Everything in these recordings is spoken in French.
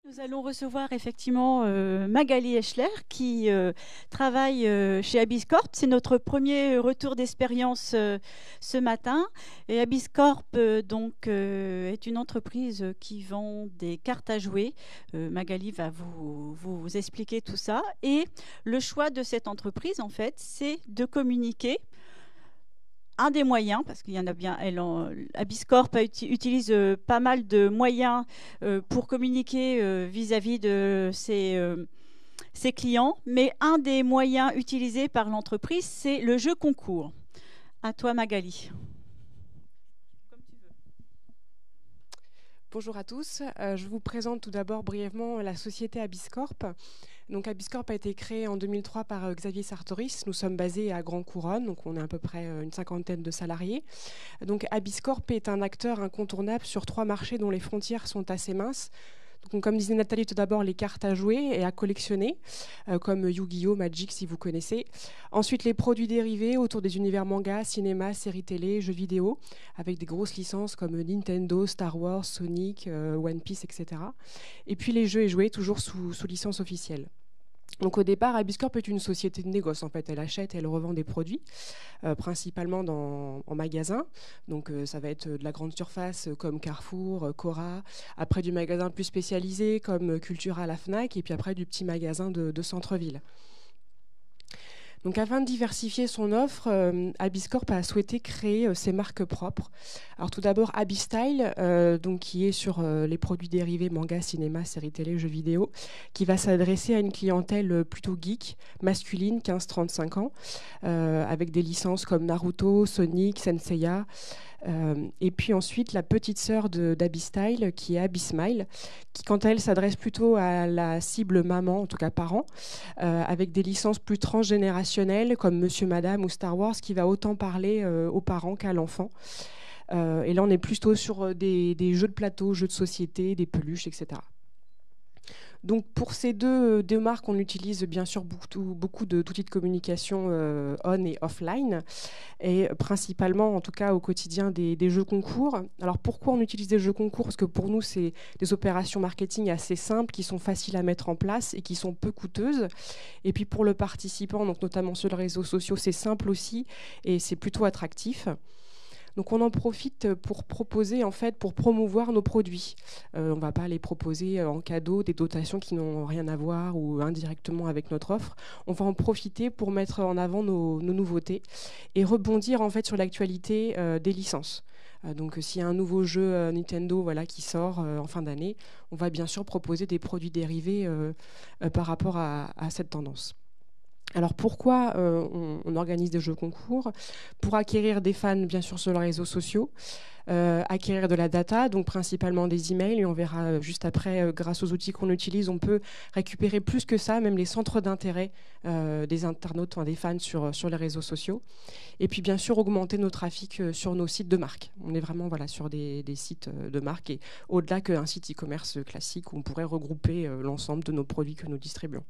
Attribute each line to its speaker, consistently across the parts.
Speaker 1: Nous allons recevoir effectivement Magali Eschler qui travaille chez Abiscorp. C'est notre premier retour d'expérience ce matin. Et Abiscorp est une entreprise qui vend des cartes à jouer. Magali va vous expliquer tout ça. Et le choix de cette entreprise, en fait, c'est de communiquer un des moyens, parce qu'il y en a bien, Abiscorp utilise pas mal de moyens pour communiquer vis-à-vis de ses clients, mais un des moyens utilisés par l'entreprise, c'est le jeu concours. À toi, Magali.
Speaker 2: Bonjour à tous, je vous présente tout d'abord brièvement la société Abiscorp. Donc Abiscorp a été créé en 2003 par Xavier Sartoris. Nous sommes basés à Grand Couronne, donc on est à peu près une cinquantaine de salariés. Donc Abiscorp est un acteur incontournable sur 3 marchés dont les frontières sont assez minces. Donc, comme disait Nathalie, tout d'abord les cartes à jouer et à collectionner, comme Yu-Gi-Oh, Magic si vous connaissez. Ensuite les produits dérivés autour des univers manga, cinéma, séries télé, jeux vidéo, avec des grosses licences comme Nintendo, Star Wars, Sonic, One Piece, etc. Et puis les jeux et jouets toujours sous licence officielle. Donc au départ, Abiscorp est une société de négoce. En fait, elle achète et elle revend des produits, principalement en magasin. Donc ça va être de la grande surface comme Carrefour, Cora, après du magasin plus spécialisé comme Cultura, la Fnac, et puis après du petit magasin de centre-ville. Donc, afin de diversifier son offre, Abiscorp a souhaité créer ses marques propres. Alors tout d'abord Abistyle, qui est sur les produits dérivés manga, cinéma, séries télé, jeux vidéo, qui va s'adresser à une clientèle plutôt geek, masculine, 15-35 ans, avec des licences comme Naruto, Sonic, Senseiya. Et puis ensuite la petite sœur d'Abistyle qui est Abismile, qui quant à elle s'adresse plutôt à la cible maman, en tout cas parents, avec des licences plus transgénérationnelles comme Monsieur Madame ou Star Wars, qui va autant parler aux parents qu'à l'enfant. Et là on est plutôt sur des jeux de plateau, jeux de société, des peluches, etc. Donc pour ces deux marques, on utilise bien sûr beaucoup d'outils de communication on et offline, et principalement, en tout cas au quotidien, des jeux concours. Alors pourquoi on utilise des jeux concours? Parce que pour nous, c'est des opérations marketing assez simples, qui sont faciles à mettre en place et qui sont peu coûteuses. Et puis pour le participant, donc notamment sur les réseaux sociaux, c'est simple aussi et c'est plutôt attractif. Donc on en profite pour proposer, en fait, pour promouvoir nos produits. On ne va pas les proposer en cadeau, des dotations qui n'ont rien à voir ou indirectement avec notre offre. On va en profiter pour mettre en avant nos nouveautés et rebondir en fait sur l'actualité des licences. Donc s'il y a un nouveau jeu Nintendo qui sort en fin d'année, on va bien sûr proposer des produits dérivés par rapport à cette tendance. Alors pourquoi on organise des jeux concours? Pour acquérir des fans, bien sûr, sur les réseaux sociaux, acquérir de la data, donc principalement des emails, et on verra juste après, grâce aux outils qu'on utilise, on peut récupérer plus que ça, même les centres d'intérêt des internautes, des fans sur les réseaux sociaux. Et puis bien sûr, augmenter nos trafics sur nos sites de marque. On est vraiment sur des sites de marque, et au-delà qu'un site e-commerce classique où on pourrait regrouper l'ensemble de nos produits que nous distribuons.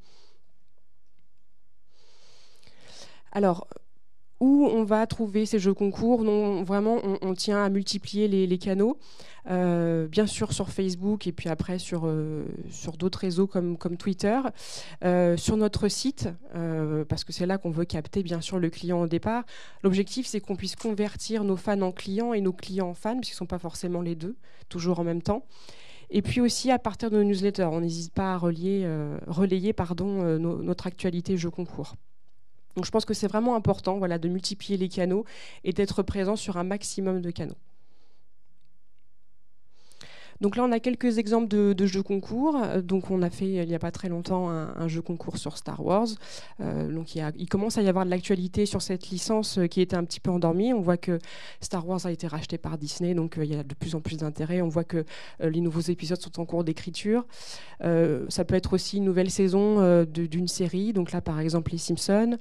Speaker 2: Alors, où on va trouver ces jeux concours? Non, vraiment, on tient à multiplier les canaux. Bien sûr sur Facebook et puis après sur d'autres réseaux comme Twitter. Sur notre site, parce que c'est là qu'on veut capter bien sûr le client au départ. L'objectif, c'est qu'on puisse convertir nos fans en clients et nos clients en fans, puisqu'ils ne sont pas forcément les deux, toujours en même temps. Et puis aussi à partir de nos newsletters. On n'hésite pas à relayer notre actualité jeux concours. Donc je pense que c'est vraiment important de multiplier les canaux et d'être présent sur un maximum de canaux. Donc là, on a quelques exemples de jeux concours. Donc on a fait, il n'y a pas très longtemps, un jeu concours sur Star Wars. Donc il commence à y avoir de l'actualité sur cette licence qui était un petit peu endormie. On voit que Star Wars a été racheté par Disney, donc il y a de plus en plus d'intérêt. On voit que les nouveaux épisodes sont en cours d'écriture. Ça peut être aussi une nouvelle saison d'une série. Donc là, par exemple, les Simpsons.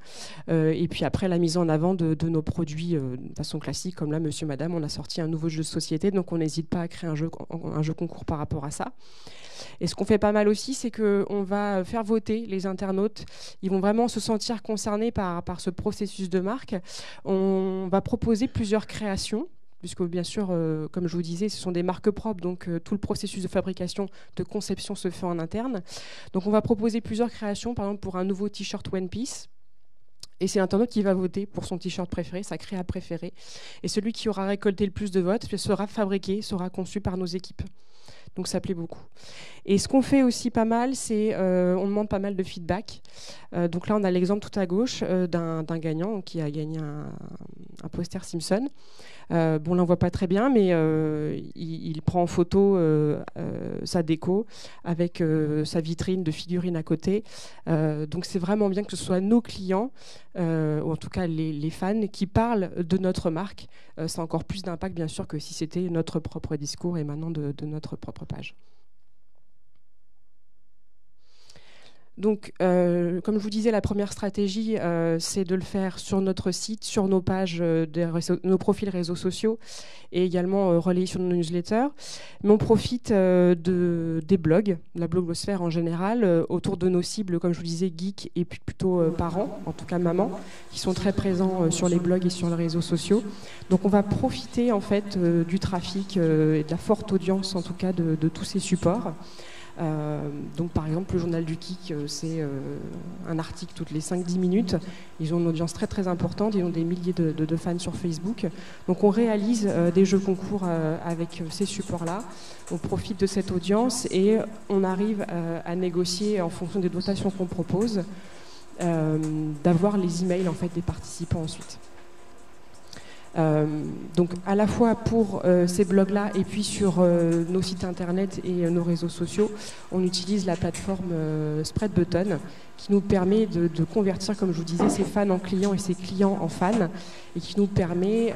Speaker 2: Et puis après, la mise en avant de nos produits de façon classique, comme là, Monsieur Madame, on a sorti un nouveau jeu de société. Donc on n'hésite pas à créer un jeu concours par rapport à ça. Et ce qu'on fait pas mal aussi, c'est qu'on va faire voter les internautes. Ils vont vraiment se sentir concernés par ce processus de marque. On va proposer plusieurs créations puisque bien sûr, comme je vous disais, ce sont des marques propres, donc tout le processus de fabrication, de conception se fait en interne. Donc on va proposer plusieurs créations, par exemple pour un nouveau t-shirt One Piece. Et c'est l'internaute qui va voter pour son t-shirt préféré, sa créa préférée. Et celui qui aura récolté le plus de votes sera fabriqué, sera conçu par nos équipes. Donc ça plaît beaucoup. Et ce qu'on fait aussi pas mal, c'est on demande pas mal de feedback. Donc là, on a l'exemple tout à gauche d'un gagnant qui a gagné un poster Simpson. Bon, là, on voit pas très bien, mais il prend en photo sa déco avec sa vitrine de figurines à côté. Donc c'est vraiment bien que ce soit nos clients, ou en tout cas les fans, qui parlent de notre marque. Ça a encore plus d'impact, bien sûr, que si c'était notre propre discours et maintenant de notre propre page. Donc, comme je vous disais, la première stratégie, c'est de le faire sur notre site, sur nos pages, nos profils réseaux sociaux et également relayé sur nos newsletters. Mais on profite des blogs, de la blogosphère en général, autour de nos cibles, comme je vous disais, geeks et plutôt parents, en tout cas mamans, qui sont très présents sur les blogs et sur les réseaux sociaux. Donc, on va profiter en fait du trafic et de la forte audience, en tout cas, de tous ces supports. Donc par exemple le journal du Geek, c'est un article toutes les 5-10 minutes. Ils ont une audience très très importante, ils ont des milliers de fans sur Facebook. Donc on réalise des jeux concours avec ces supports-là. On profite de cette audience et on arrive à négocier en fonction des dotations qu'on propose, d'avoir les emails en fait des participants ensuite. Donc à la fois pour ces blogs-là et puis sur nos sites internet et nos réseaux sociaux, on utilise la plateforme SpreadButton qui nous permet de convertir, comme je vous disais, ces fans en clients et ces clients en fans, et qui nous permet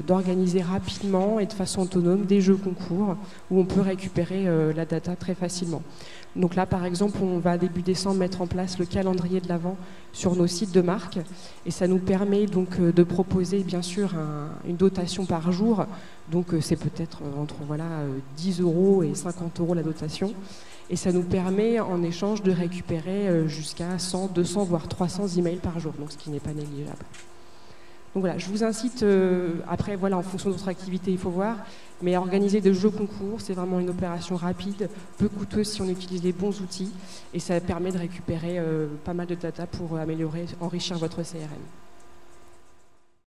Speaker 2: d'organiser rapidement et de façon autonome des jeux concours où on peut récupérer la data très facilement. Donc là, par exemple, on va début décembre mettre en place le calendrier de l'Avent sur nos sites de marque, et ça nous permet donc de proposer bien sûr une dotation par jour. Donc c'est peut-être entre 10 € et 50 € la dotation, et ça nous permet en échange de récupérer jusqu'à 100, 200 voire 300 emails par jour, donc ce qui n'est pas négligeable. Donc voilà, je vous incite, après voilà, en fonction de votre activité, il faut voir, mais à organiser des jeux concours, c'est vraiment une opération rapide, peu coûteuse si on utilise les bons outils, et ça permet de récupérer pas mal de data pour améliorer, enrichir votre CRM.